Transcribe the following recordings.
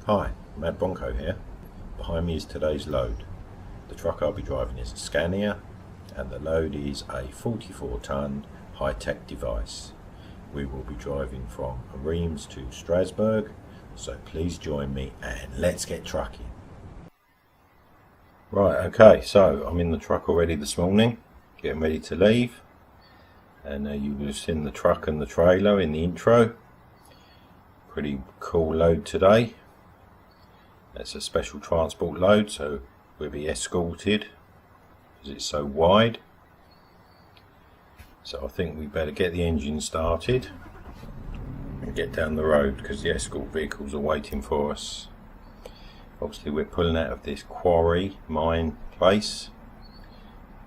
Hi, Madbronco here. Behind me is today's load. The truck I'll be driving is a Scania and the load is a 44-ton high-tech device. We will be driving from Reims to Strasbourg, so please join me and let's get trucking. Right, okay, so I'm in the truck already this morning, getting ready to leave. And you will have seen the truck and the trailer in the intro. Pretty cool load today. It's a special transport load, so we'll be escorted because it's so wide. So I think we better get the engine started and get down the road because the escort vehicles are waiting for us. Obviously we're pulling out of this quarry mine place,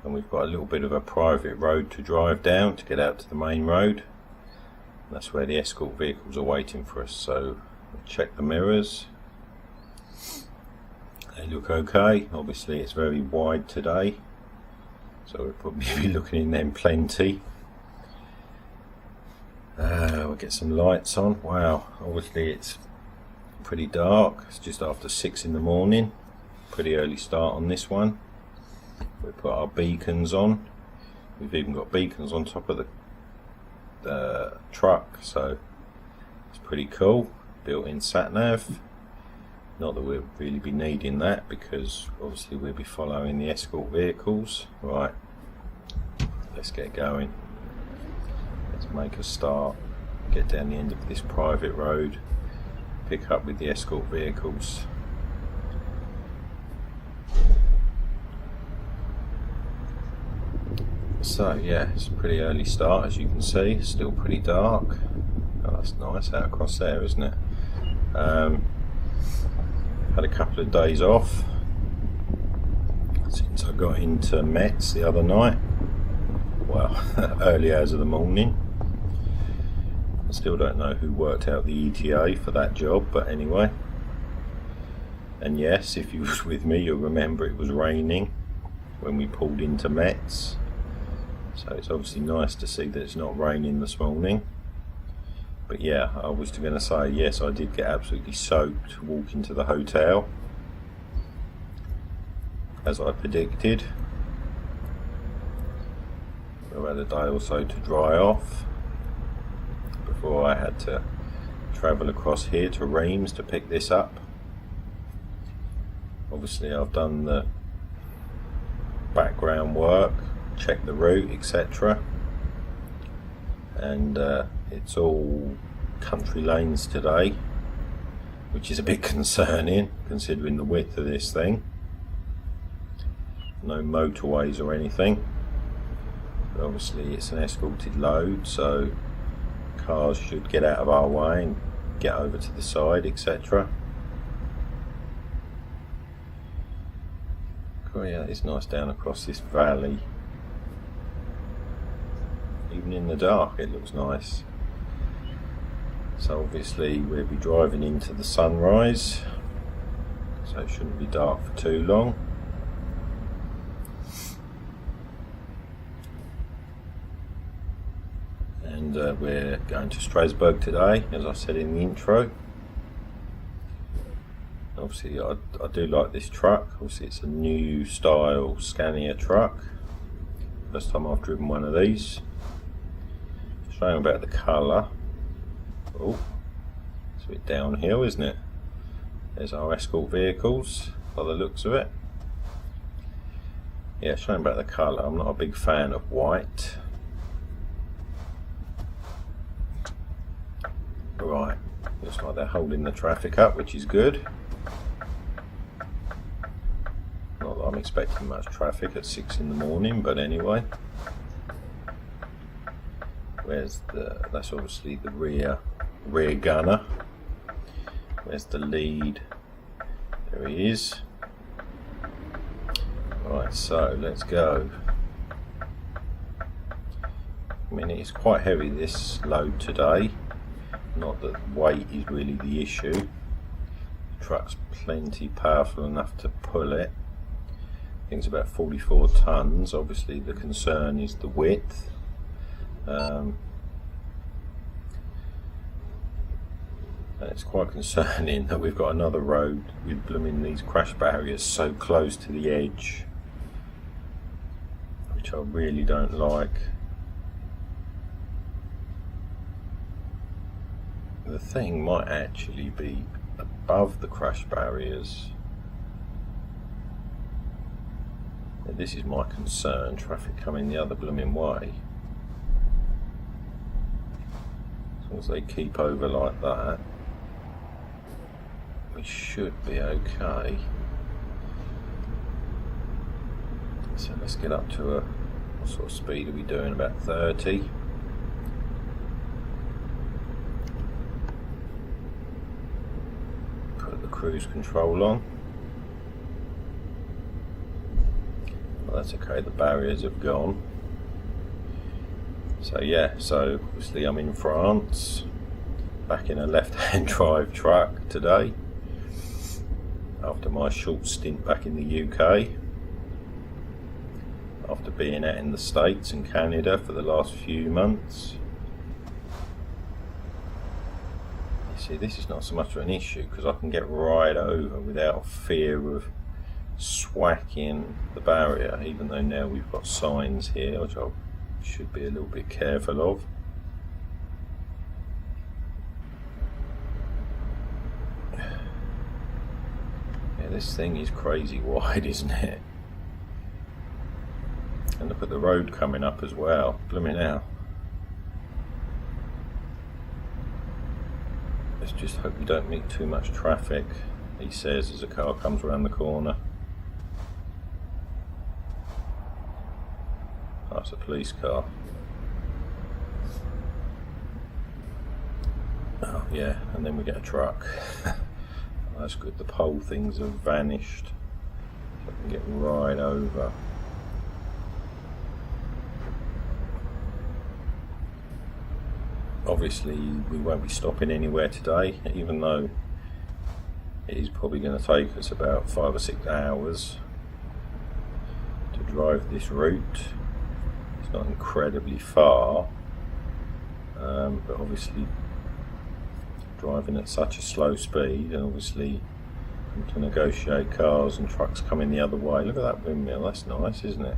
and we've got a little bit of a private road to drive down to get out to the main road. That's where the escort vehicles are waiting for us. So we'll check the mirrors. They look okay. Obviously it's very wide today, so we'll probably be looking in them plenty. We'll get some lights on. Wow, obviously it's pretty dark. It's just after 6 in the morning. Pretty early start on this one. We put our beacons on. We've even got beacons on top of the truck, so it's pretty cool. Built-in sat-nav. Not that we'll really be needing that because obviously we'll be following the escort vehicles. Right, let's get going. Let's make a start. Get down the end of this private road. Pick up with the escort vehicles. So yeah, it's a pretty early start, as you can see. It's still pretty dark. Oh, that's nice out across there, isn't it? Had a couple of days off since I got into Metz the other night. Well, early hours of the morning. I still don't know who worked out the ETA for that job, but anyway. And yes, if you was with me, you'll remember it was raining when we pulled into Metz. So it's obviously nice to see that it's not raining this morning. But yeah, I was going to say, yes, I did get absolutely soaked walking to the hotel, as I predicted. I had a day or so to dry off before I had to travel across here to Reims to pick this up. Obviously I've done the background work, check the route, etc. And it's all country lanes today, which is a bit concerning considering the width of this thing. No motorways or anything, but obviously it's an escorted load, so cars should get out of our way and get over to the side, etc. Oh yeah, it's nice down across this valley. Even in the dark it looks nice. So obviously we'll be driving into the sunrise, so it shouldn't be dark for too long. And we're going to Strasbourg today, as I said in the intro. Obviously I do like this truck. Obviously it's a new style Scania truck. First time I've driven one of these. Showing about the colour. Oh, it's a bit downhill, isn't it? There's our escort vehicles by the looks of it. Yeah, showing about the colour. I'm not a big fan of white. Right, looks like they're holding the traffic up, which is good. Not that I'm expecting much traffic at 6 in the morning, but anyway. Where's that's obviously the rear gunner. Where's the lead? There he is. Right, so let's go. I mean, it's quite heavy, this load today. Not that weight is really the issue. The truck's plenty powerful enough to pull it. I think it's about 44 tons. Obviously the concern is the width. And it's quite concerning that we've got another road with blooming these crash barriers so close to the edge, which I really don't like. The thing might actually be above the crash barriers. This is my concern, traffic coming the other blooming way. As long as they keep over like that, we should be okay. So let's get up to a, what sort of speed are we doing? About 30. Put the cruise control on. Well, that's okay, the barriers have gone. So yeah, so obviously I'm in France, back in a left-hand drive truck today, after my short stint back in the UK, after being out in the States and Canada for the last few months. You see, this is not so much of an issue because I can get right over without fear of swacking the barrier, even though now we've got signs here which I should be a little bit careful of. Yeah, this thing is crazy wide, isn't it? And look at the road coming up as well. Blooming hell. Let's just hope we don't meet too much traffic, he says as a car comes around the corner. That's a police car. Oh yeah, and then we get a truck. That's good, the pole things have vanished. So I can get right over. Obviously we won't be stopping anywhere today, even though it is probably going to take us about 5 or 6 hours to drive this route. It's not incredibly far, but obviously driving at such a slow speed, and obviously to negotiate cars and trucks coming the other way. Look at that windmill, that's nice, isn't it?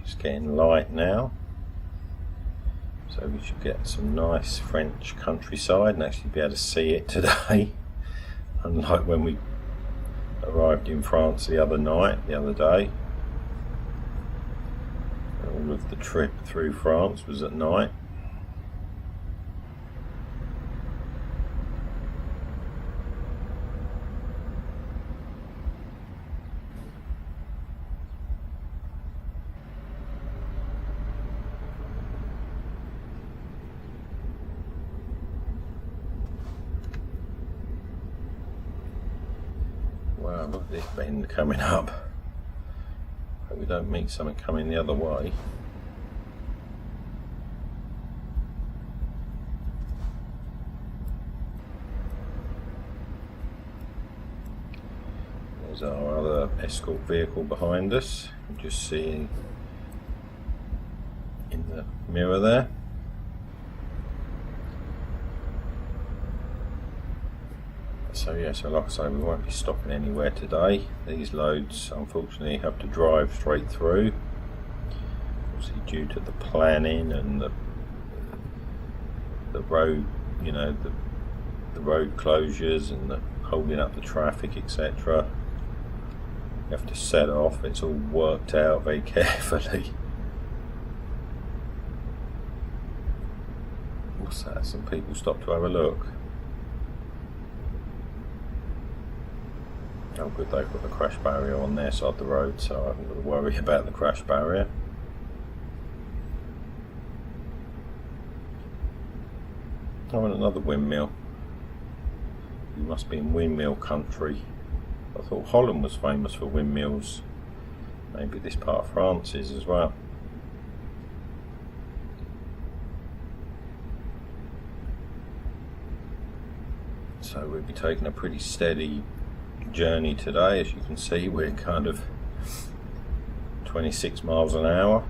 It's getting light now, so we should get some nice French countryside and actually be able to see it today, unlike when we arrived in France the other day. All of the trip through France was at night. Wow, look at this bend coming up. Hope we don't meet something coming the other way. There's our other escort vehicle behind us. You can just see in the mirror there. So yeah, so like I say, we won't be stopping anywhere today. These loads unfortunately have to drive straight through, obviously due to the planning and the road, you know, the road closures and the holding up the traffic, etc. You have to set off. It's all worked out very carefully. What's that? Some people stop to have a look. Oh good, they've got the crash barrier on their side of the road, so I haven't got to worry about the crash barrier. Oh, and another windmill. You must be in windmill country. I thought Holland was famous for windmills. Maybe this part of France is as well. So we'll be taking a pretty steady journey today. As you can see, we're kind of 26 miles an hour.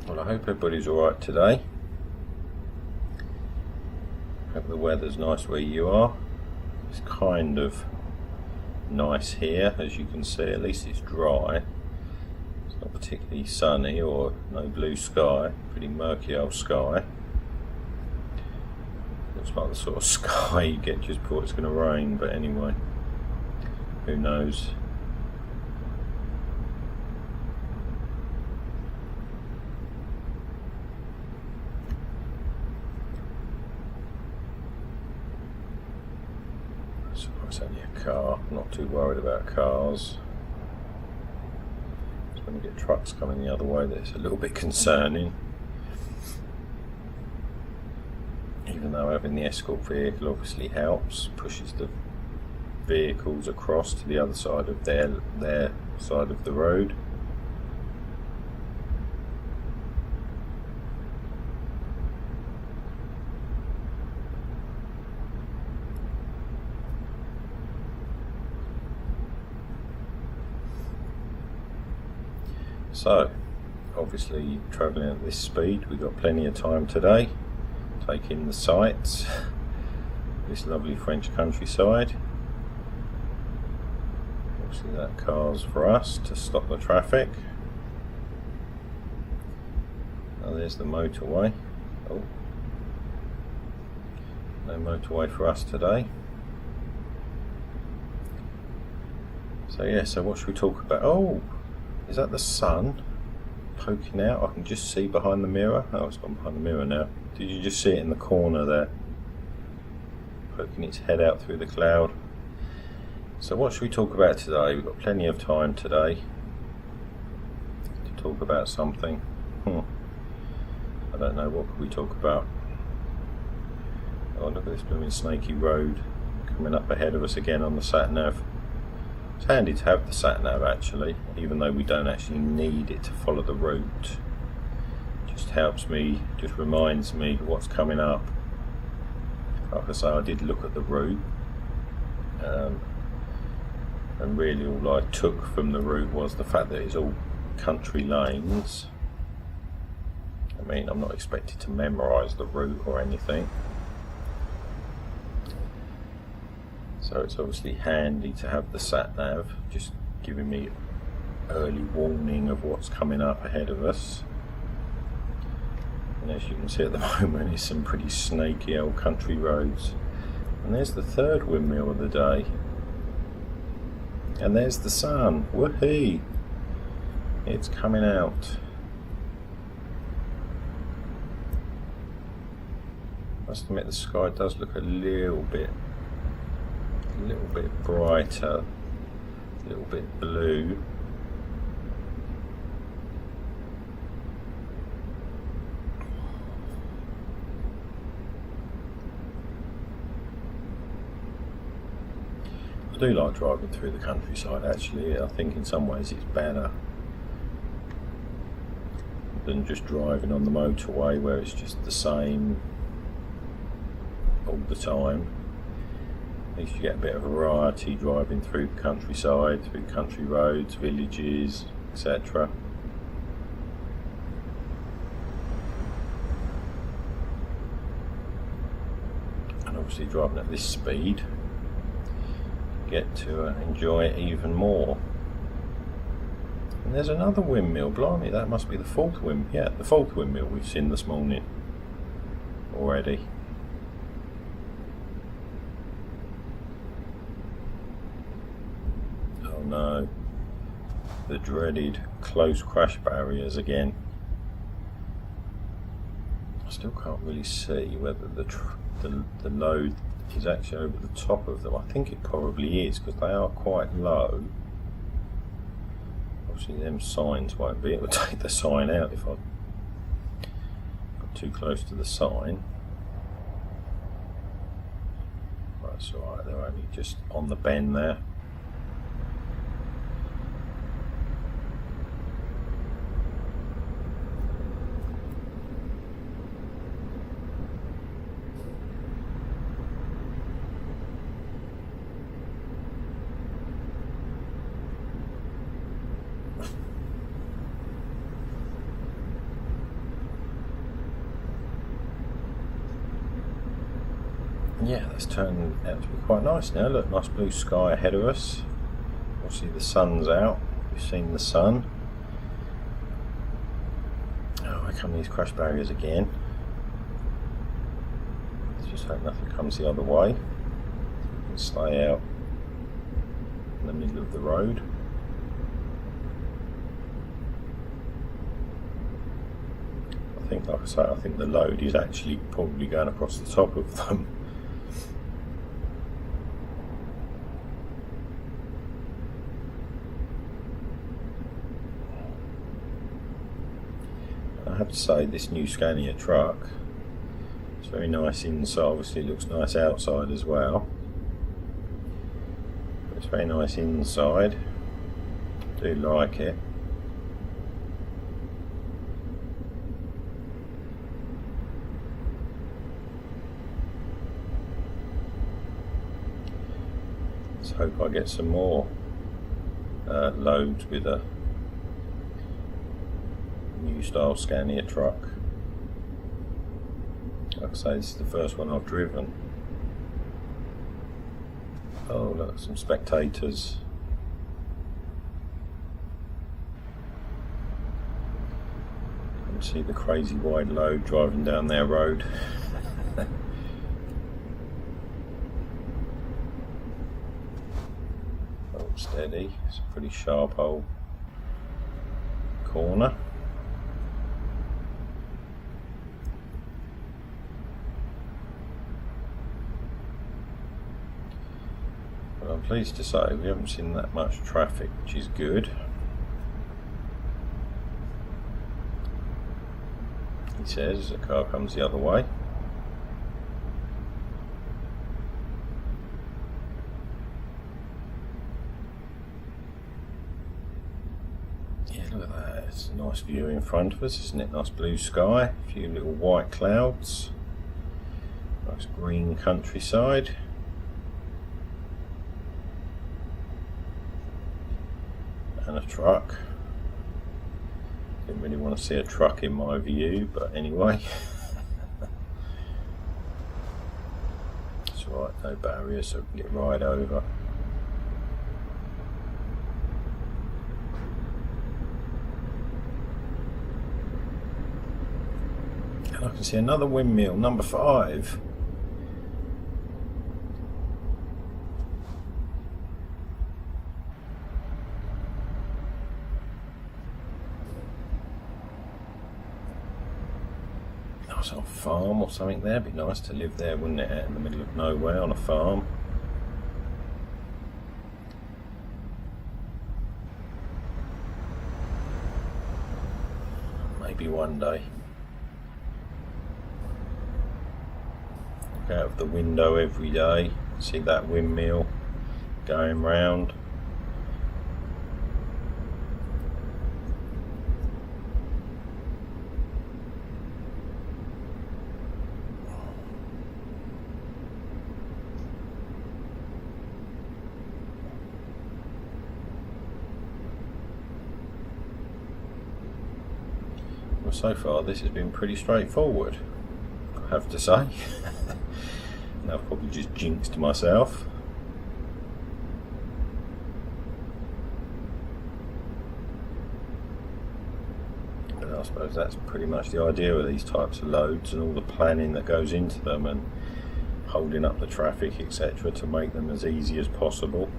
Well, I hope everybody's alright today. Hope the weather's nice where you are. It's kind of nice here, as you can see. At least it's dry. It's not particularly sunny or no blue sky. Pretty murky old sky. Looks like the sort of sky you get just before it's going to rain, but anyway, who knows. So it's only a car, I'm not too worried about cars. It's when you get trucks coming the other way that it's a little bit concerning. Even though having the escort vehicle obviously helps, pushes the vehicles across to the other side of their side of the road. So, obviously travelling at this speed, we've got plenty of time today. Take in the sights, this lovely French countryside. Obviously that car's for us to stop the traffic. Oh, there's the motorway. Oh, no motorway for us today. So yeah, so what should we talk about? Oh, is that the sun poking out? I can just see behind the mirror. Oh, it's gone behind the mirror now. Did you just see it in the corner there? Poking its head out through the cloud. So what should we talk about today? We've got plenty of time today to talk about something. I don't know, what could we talk about? Oh, look at this blooming snaky road coming up ahead of us again on the sat-nav. It's handy to have the sat-nav actually, even though we don't actually need it to follow the route. Just helps me, just reminds me what's coming up. Like I say, I did look at the route, and really all I took from the route was the fact that it's all country lanes. I mean, I'm not expected to memorise the route or anything, so it's obviously handy to have the sat-nav, just giving me early warning of what's coming up ahead of us. And as you can see at the moment, it's some pretty snaky old country roads. And there's the third windmill of the day. And there's the sun. Whoopee! It's coming out. Must admit the sky does look a little bit brighter, a little bit blue. I do like driving through the countryside actually. I think in some ways it's better than just driving on the motorway where it's just the same all the time. At least you get a bit of variety driving through the countryside, through country roads, villages, etc. And obviously driving at this speed, get to enjoy it even more. And there's another windmill. Blimey, that must be the fourth windmill. Yeah, the fourth windmill we've seen this morning already. Oh no, the dreaded close crash barriers again. I still can't really see whether the load is actually over the top of them. I think it probably is, because they are quite low. Obviously them signs won't be. It will take the sign out if I got too close to the sign. That's alright, they're only just on the bend there. yeah, that's turned out to be quite nice now. Look, nice blue sky ahead of us. Obviously the sun's out. We've seen the sun. Oh, here come these crash barriers again. Let's just hope nothing comes the other way. We can stay out in the middle of the road. I think, like I say, I think the load is actually probably going across the top of them. I have to say, this new Scania truck, it's very nice inside. Obviously it looks nice outside as well, but it's very nice inside. I do like it. Let's hope I get some more loads with a new style Scania truck. Like I say, this is the first one I've driven. Oh look, some spectators. You can see the crazy wide load driving down their road. Oh, steady. It's a pretty sharp old corner. I'm pleased to say we haven't seen that much traffic, which is good. He says a car comes the other way. Yeah, look at that. It's a nice view in front of us, isn't it? Nice blue sky, a few little white clouds, nice green countryside. And a truck. Didn't really want to see a truck in my view, but anyway. It's alright, no barrier, so we can get right over. And I can see another windmill, number 5. A farm or something there. It'd be nice to live there, wouldn't it, out in the middle of nowhere on a farm. Maybe one day. Look out of the window every day, see that windmill going round. So far this has been pretty straightforward, I have to say. And I've probably just jinxed myself. But I suppose that's pretty much the idea of these types of loads and all the planning that goes into them and holding up the traffic, etc., to make them as easy as possible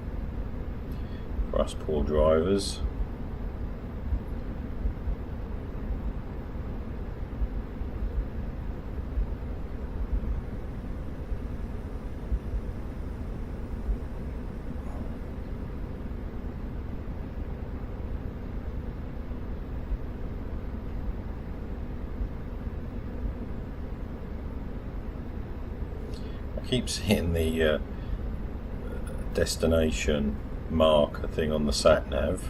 for us poor drivers. I keep seeing the destination marker thing on the sat nav,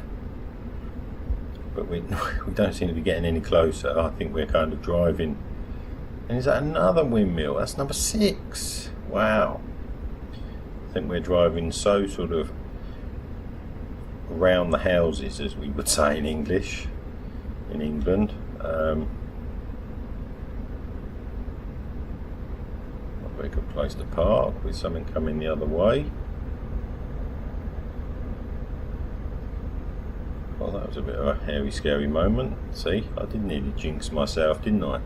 but we don't seem to be getting any closer. I think we're kind of driving. And is that another windmill? That's number 6. Wow. I think we're driving so sort of around the houses, as we would say in English, in England. very good place to park with something coming the other way. Well, that was a bit of a hairy scary moment. See, I did nearly jinx myself, didn't I?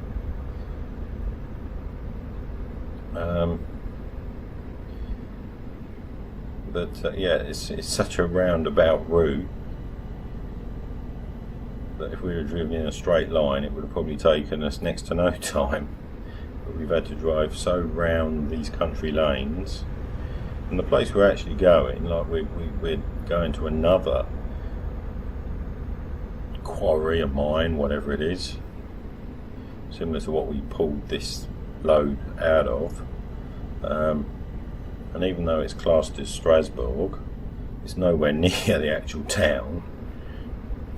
Yeah, it's such a roundabout route that if we were driven in a straight line it would have probably taken us next to no time. But we've had to drive so round these country lanes, and the place we're actually going, like we're going to another quarry, a mine, whatever it is, similar to what we pulled this load out of. And even though it's classed as Strasbourg, it's nowhere near the actual town.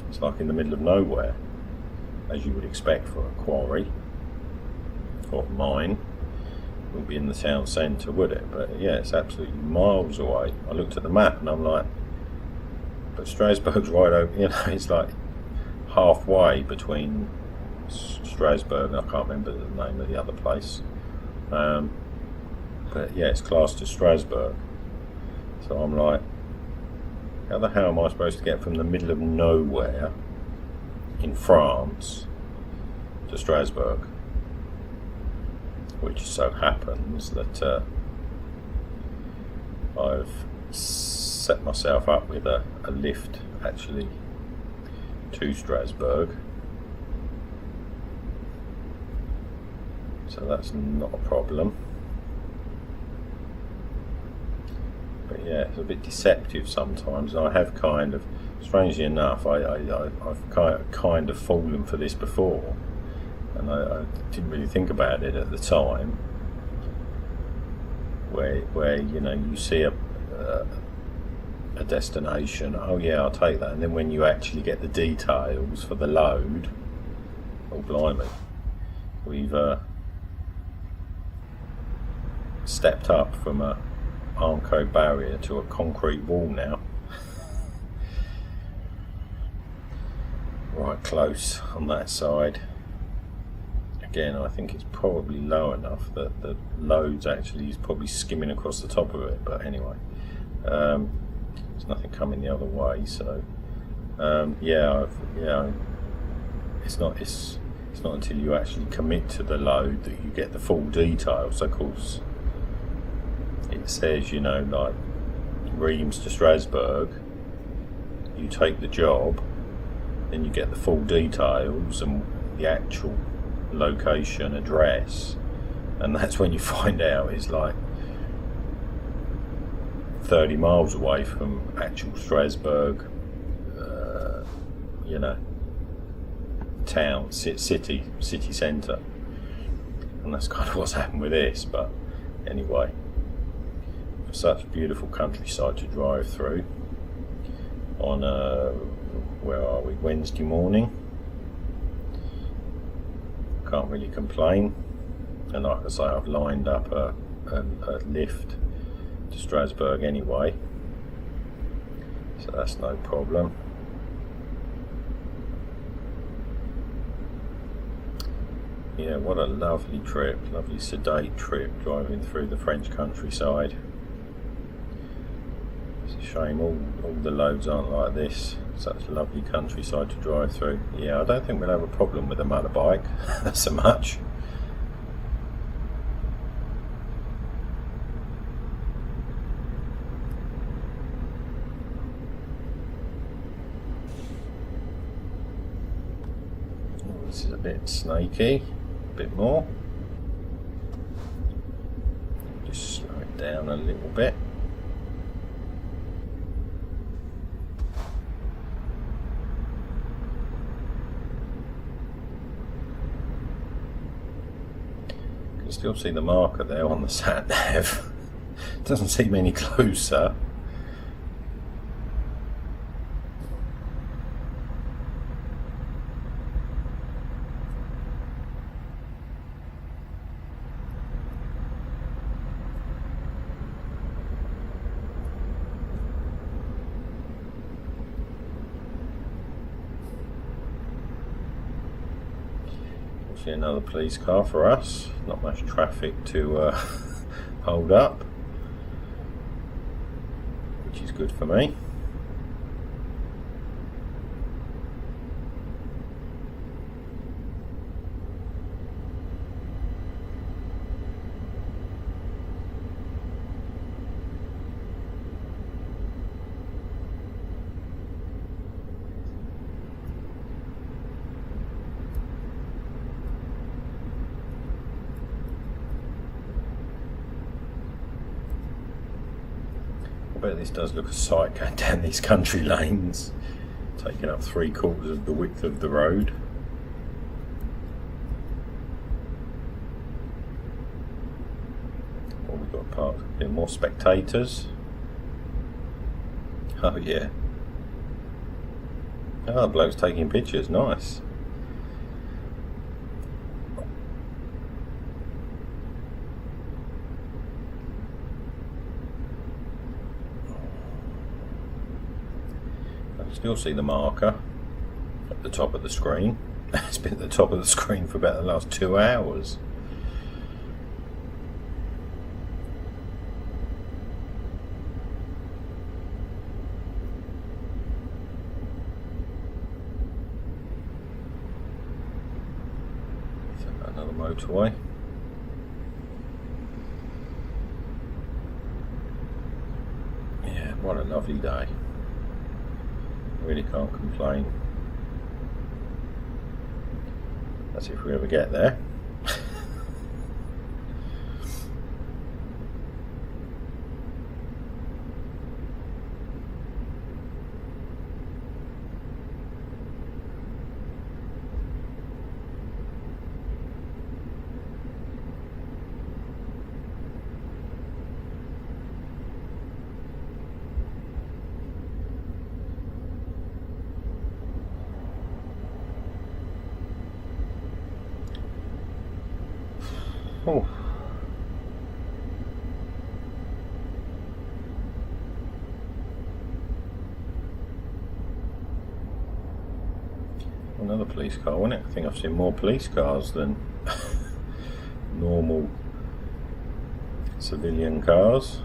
It's like in the middle of nowhere, as you would expect for a quarry or mine. It wouldn't be in the town centre, would it? But yeah, it's absolutely miles away. I looked at the map and I'm like, but Strasbourg's right over, you know, it's like halfway between Strasbourg and I can't remember the name of the other place. But yeah, it's classed as Strasbourg. So I'm like, how the hell am I supposed to get from the middle of nowhere in France to Strasbourg? Which so happens that I've set myself up with a lift actually to Strasbourg. So that's not a problem. But yeah, it's a bit deceptive sometimes. I have kind of, strangely enough, I've kind of fallen for this before, and I didn't really think about it at the time. Where you know, you see a destination, oh yeah, I'll take that, and then when you actually get the details for the load, oh blimey, we've stepped up from a Armco barrier to a concrete wall now. Right close on that side. Again, I think it's probably low enough that the load's actually is probably skimming across the top of it, but anyway, there's nothing coming the other way, so it's not until you actually commit to the load that you get the full details. Of course, it says, you know, like Reims to Strasbourg, you take the job, then you get the full details and the actual location, address, and that's when you find out it's like 30 miles away from actual Strasbourg, you know, town, city centre, and that's kind of what's happened with this. But anyway, such beautiful countryside to drive through on where are we, Wednesday morning. Can't really complain, and like I say, I've lined up a lift to Strasbourg anyway, so that's no problem. Yeah, what a lovely trip, lovely sedate trip driving through the French countryside. It's a shame all the loads aren't like this. Such a lovely countryside to drive through. Yeah, I don't think we'll have a problem with a motorbike so much. Oh, this is a bit snaky, a bit more. Just slow it down a little bit. Still see the marker there on the sat nav. Doesn't seem any closer. See another police car for us. Not much traffic to hold up, which is good for me. I bet this does look a sight going down these country lanes, taking up 3/4 of the width of the road. Well, we've got parked a bit more spectators. Oh yeah. Oh, the bloke's taking pictures, nice. Still see the marker at the top of the screen. It's been at the top of the screen for about the last 2 hours. Another motorway. Yeah, what a lovely day. Really can't complain. That's if we ever get there. Oh. Another police car, wasn't it? I think I've seen more police cars than normal civilian cars.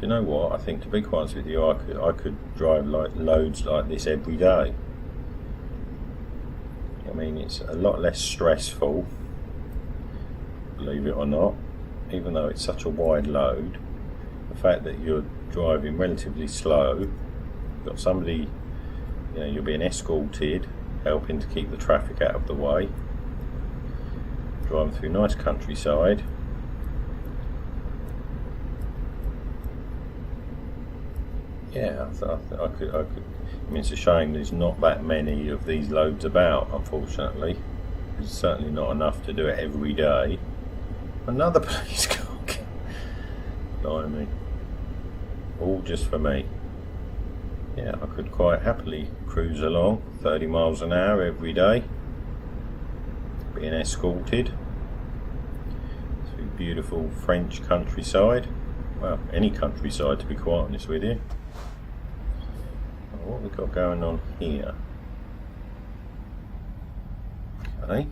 You know what? I think, to be quite honest with you, I could drive like loads like this every day. I mean, it's a lot less stressful, believe it or not, even though it's such a wide load. The fact that you're driving relatively slow, you've got somebody, you know, you're being escorted, helping to keep the traffic out of the way, driving through nice countryside. Yeah, I could. I mean, it's a shame there's not that many of these loads about, unfortunately. There's certainly not enough to do it every day. Another police car. Blimey. All just for me. Yeah, I could quite happily cruise along 30 miles an hour every day, being escorted through beautiful French countryside. Well, any countryside, to be quite honest with you. What have we got going on here? Okay.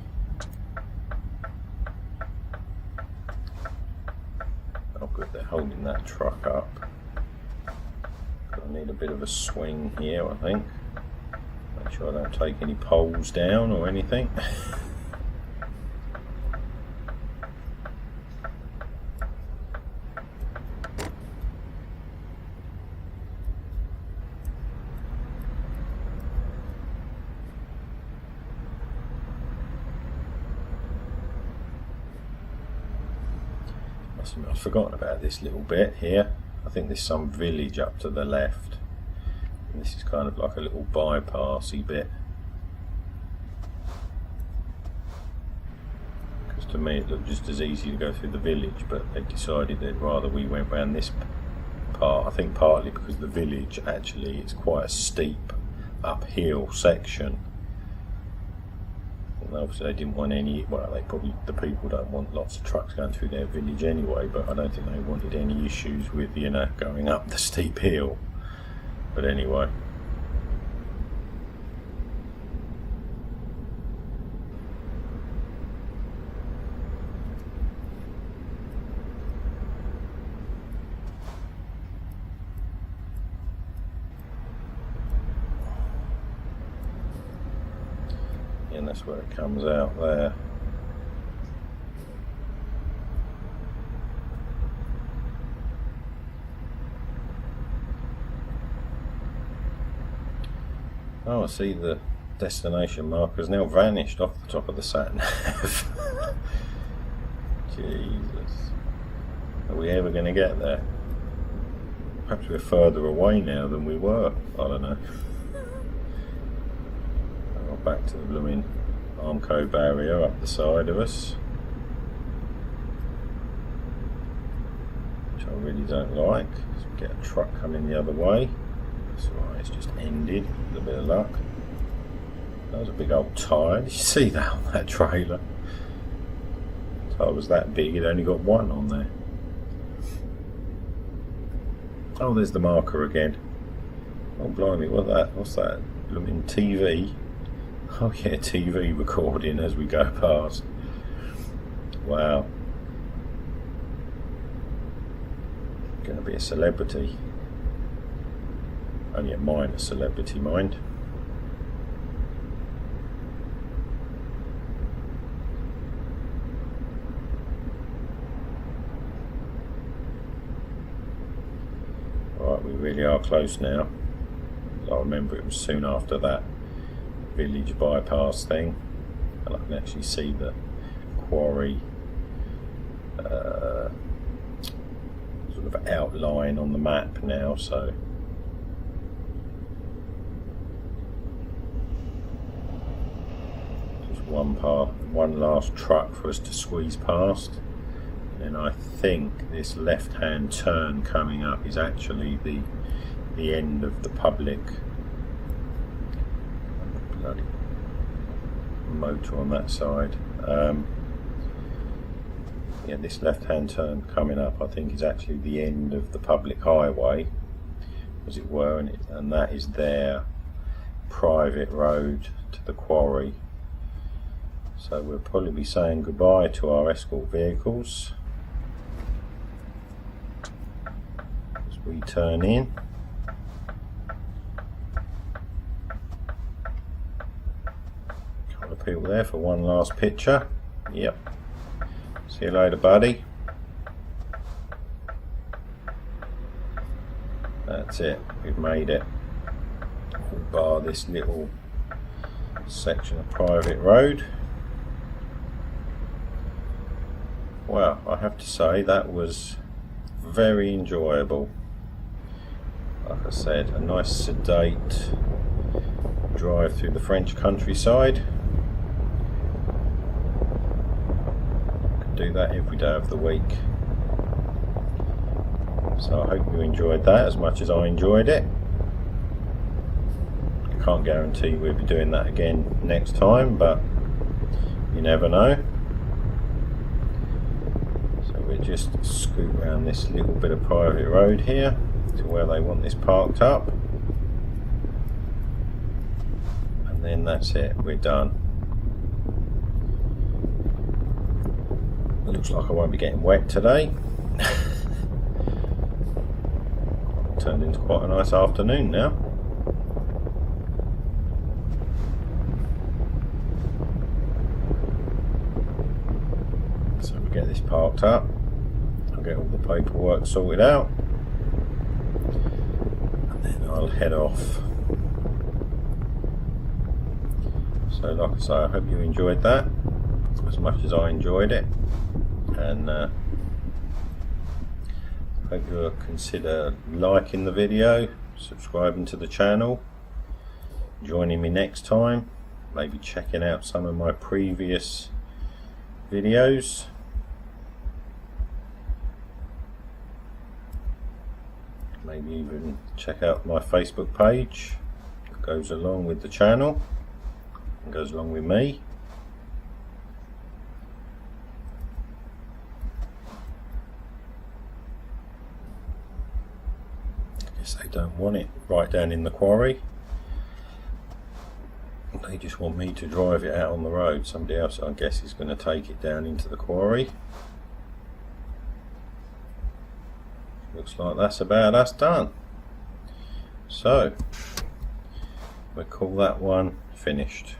Oh good, they're holding that truck up. I need a bit of a swing here, I think. Make sure I don't take any poles down or anything. I've forgotten about this little bit here. I think there's some village up to the left. And this is kind of like a little bypassy bit. Because to me it looked just as easy to go through the village, but they decided they'd rather we went round this part. I think partly because the village actually is quite a steep uphill section. And obviously they didn't want any, well, the people don't want lots of trucks going through their village anyway, but I don't think they wanted any issues with, you know, going up the steep hill. But anyway. And that's where it comes out there. Oh, I see the destination marker's now vanished off the top of the sat-nav. Jesus. Are we ever going to get there? Perhaps we're further away now than we were. I don't know. Back to the blooming Armco barrier up the side of us, which I really don't like. So we get a truck coming the other way. That's alright, it's just ended with a bit of luck. That was a big old tyre. Did you see that on that trailer? The tyre was that big, it only got one on there. Oh, there's the marker again. Oh blimey, what's that? Blooming TV. Oh yeah, TV recording as we go past. Wow. Gonna be a celebrity. Only a minor celebrity, mind. Right, we really are close now. I remember it was soon after that village bypass thing, and I can actually see the quarry sort of outline on the map now, so just one last truck for us to squeeze past, and I think this left hand turn coming up is actually the end of the public motor on that side. Yeah, this left hand turn coming up I think is actually the end of the public highway, as it were, and that is their private road to the quarry. So we'll probably be saying goodbye to our escort vehicles as we turn in. People there for one last picture. Yep. See you later, buddy. That's it. We've made it. All bar this little section of private road. Well, I have to say that was very enjoyable. Like I said, a nice sedate drive through the French countryside. Do that every day of the week. So I hope you enjoyed that as much as I enjoyed it. I can't guarantee we'll be doing that again next time, but you never know. So we'll just scoot around this little bit of private road here to where they want this parked up, and then that's it, we're done. Looks like I won't be getting wet today. Turned into quite a nice afternoon now. So we get this parked up, I'll get all the paperwork sorted out, and then I'll head off. So like I say, I hope you enjoyed that as much as I enjoyed it, and hope you'll consider liking the video, subscribing to the channel, joining me next time, maybe checking out some of my previous videos. Maybe even check out my Facebook page that goes along with the channel and goes along with me. want it right down in the quarry. They just want me to drive it out on the road. Somebody else, I guess, is going to take it down into the quarry. Looks like that's about us done. So we'll call that one finished.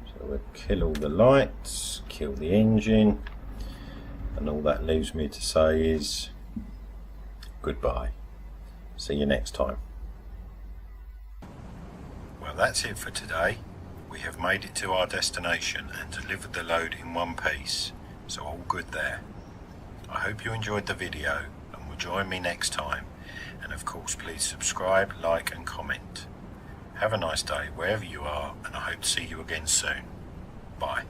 So we'll kill all the lights, kill the engine, and all that leaves me to say is goodbye. See you next time. Well, that's it for today. We have made it to our destination and delivered the load in one piece, so all good there. I hope you enjoyed the video and will join me next time, and of course please subscribe, like and comment. Have a nice day wherever you are, and I hope to see you again soon. Bye.